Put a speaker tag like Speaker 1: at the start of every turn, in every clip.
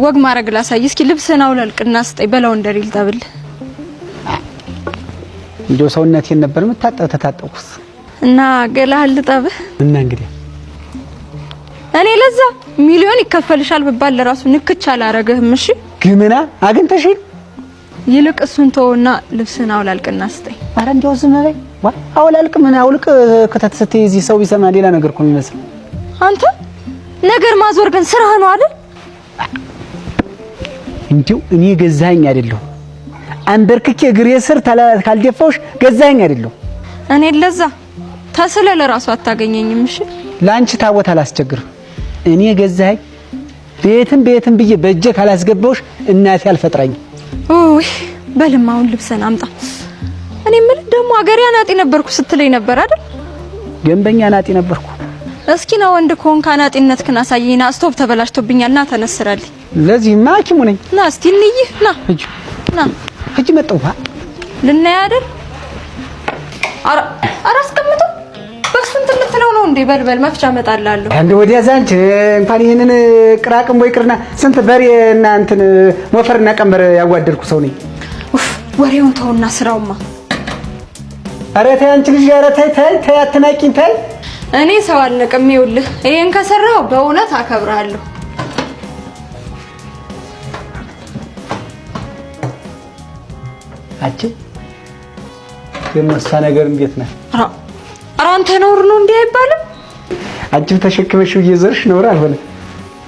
Speaker 1: ወግ ማረግ ላሳይ እስኪ ልብስህን አውላልቅና ስጠይ በላው እንደሪል ተብል
Speaker 2: እንደው ሰውነቴን ነበር መታጠብ ተታጠብኩስ
Speaker 1: እና ገላህል ልጠብህ
Speaker 2: እና እንግዲህ
Speaker 1: እኔ ለዛ ሚሊዮን ይከፈልሻል በባል ለራሱ ንክች አላረገህም እሺ
Speaker 2: ግምና አግንተሽ
Speaker 1: ይልቅ እሱን ተውና ልብስህን አውላልቅና ስጠይ
Speaker 2: አረ እንደው ዝም በይ ዋ አውላልቅ ምን አውልቅ ከተት ስትይዚ ሰው ቢሰማ ሌላ ነገር እኮ የሚመስል
Speaker 1: አንተ ነገር ማዞር ግን ስራህ ነው አይደል
Speaker 2: እንዴው እኔ ገዛኸኝ አይደለሁ አንበርክኬ እግሬ ስር ካልደፋውሽ ገዛኸኝ አይደለሁ
Speaker 1: እኔ ለዛ ተስለ ለራሱ አታገኘኝም እሺ
Speaker 2: ላንቺ ታቦት አላስቸግር እኔ ገዛኸኝ ቤትም ብዬ በእጄ ካላስገባውሽ እናቴ አልፈጥራኝ
Speaker 1: ኦይ በልማውን ልብሰን አምጣ እኔ ምን ደሞ አገሬ አናጢ ነበርኩ ስትለኝ ነበር አይደል
Speaker 2: ገንበኛ አናጢ ነበርኩ
Speaker 1: እስኪ ነው ወንድ ኮንካ አናጢነትክን አሳየኝና ስቶፕ ተበላሽቶብኛልና ተነስራልኝ
Speaker 2: ለዚህ ማኪሙ ነኝ
Speaker 1: ና እስቲ እንይ ና
Speaker 2: እጅ መጣው
Speaker 1: ልናይ አይደል አራስቀምጠው በሱን ትምትለው ነው እንዴ በልበል መፍቻ መጣላለሁ
Speaker 2: አንድ ወዲያ ዛንች እንኳን ይሄንን ቅራቅም ወይ ቅርና ስንት በሬ እና እንትን ሞፈርና ቀንበር ያጓደልኩ ሰው ነኝ
Speaker 1: ወሬውን ተውና ስራውማ
Speaker 2: አረ ተይ አንቺ ልጅ አረ ተይ አትናቂኝ ተይ
Speaker 1: እኔ ሰው አልነቅም ይውልህ ይሄን ከሰራው በእውነት አከብራለሁ
Speaker 2: አቺ የመሳ ነገር እንዴት ነው
Speaker 1: አንተ ኖር ነው እንዴ አይባልም
Speaker 2: አንቺ ተሸክመሽው እየዘርሽ ኖር አልሆነ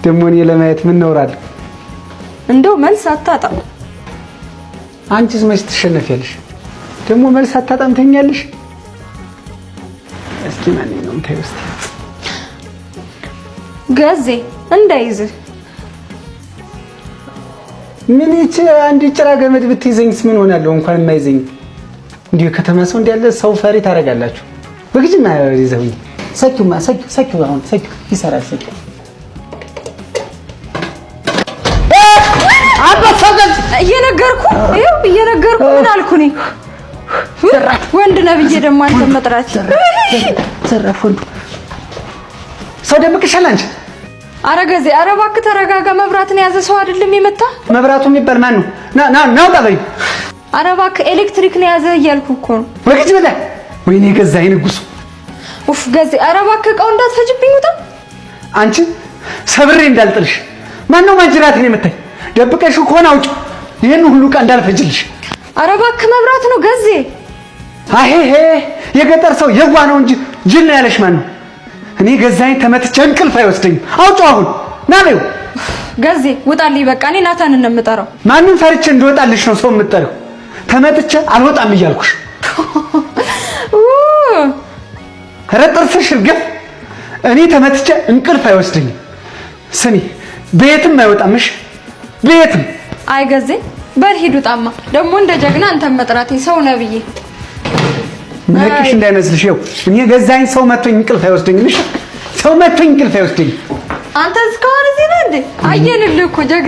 Speaker 2: ደሞ እኔ ለማየት ምን ኖራል
Speaker 1: እንደው መልስ አታጣም
Speaker 2: አንቺስ መች ትሸነፊያለሽ ደሞ መልስ አታጣም ተኛለሽ እስኪ ማን ነው ታይውስቲ
Speaker 1: ገዜ እንዳይዝ
Speaker 2: ምን ይቺ አንድ ጭራ ገመድ ብትይዘኝስ ምን ሆናለሁ እንኳን የማይዘኝ እንዴ ከተማ ሰው እንዲያለ ሰው ፈሪ ታረጋላችሁ ወግጅማ ይዘውኝ ሰኪው አሁን ሰኪው ይሰራል ሰኪው አባፈገል
Speaker 1: እየነገርኩ ምን አልኩኝ ወንድ ነብዬ ደሞ አንተ መጥራት
Speaker 2: ዘራፉን ሰው ደምቅሻል አንቺ
Speaker 1: አረገዜ አረባክ ተረጋጋ መብራትን ያዘ ሰው አይደለም የመታ
Speaker 2: መብራቱ የሚባል ማን ነው ና ባባይ
Speaker 1: አረባክ ኤሌክትሪክ ነው ያዘ እያልኩ እኮ ነው
Speaker 2: ወግጅ በላ ወይኔ ገዛኝ ንጉስ
Speaker 1: ኡፍ ገዜ አረባክ እቃው እንዳትፈጅብኝ ውጣ
Speaker 2: አንቺ ሰብሬ እንዳልጥልሽ ማን ነው ማንጅራቴን የመታኝ ደብቀሽ ኮን አውጭ ይሄን ሁሉ ቃ እንዳልፈጅልሽ
Speaker 1: አረባክ መብራት ነው ገዜ
Speaker 2: አሄ የገጠር ሰው የዋ ነው እንጂ ጅል ነው ያለሽ ማን ነው እኔ ገዛኝ ተመትቼ እንቅልፍ አይወስደኝ አውጭ አሁን ና በይው
Speaker 1: ገዜ ውጣልኝ በቃ እኔ ናታንን ነው የምጠራው
Speaker 2: ማንንም ፈርቼ እንደወጣልሽ ነው ሰው የምጠራው ተመትቼ አልወጣም እያልኩሽ ረጥርፍሽ እርግፍ እኔ ተመትቼ እንቅልፍ አይወስደኝ ስሚ ቤትም አይወጣምሽ ቤትም
Speaker 1: አይገዜ በልሂድ ውጣማ ደሞ እንደ ጀግና አንተ መጥራቴ ሰው ነብዬ
Speaker 2: ምንክሽ እንዳይመስልሽ ይው እኔ ገዛኝ ሰው መጥቶኝ እንቅልፍ አይወስደኝልሽ ሰው መጥቶኝ እንቅልፍ አይወስደኝ
Speaker 1: አንተ እስካሁን እዚህ ነህ እንዴ አየንልህ እኮ ጀግና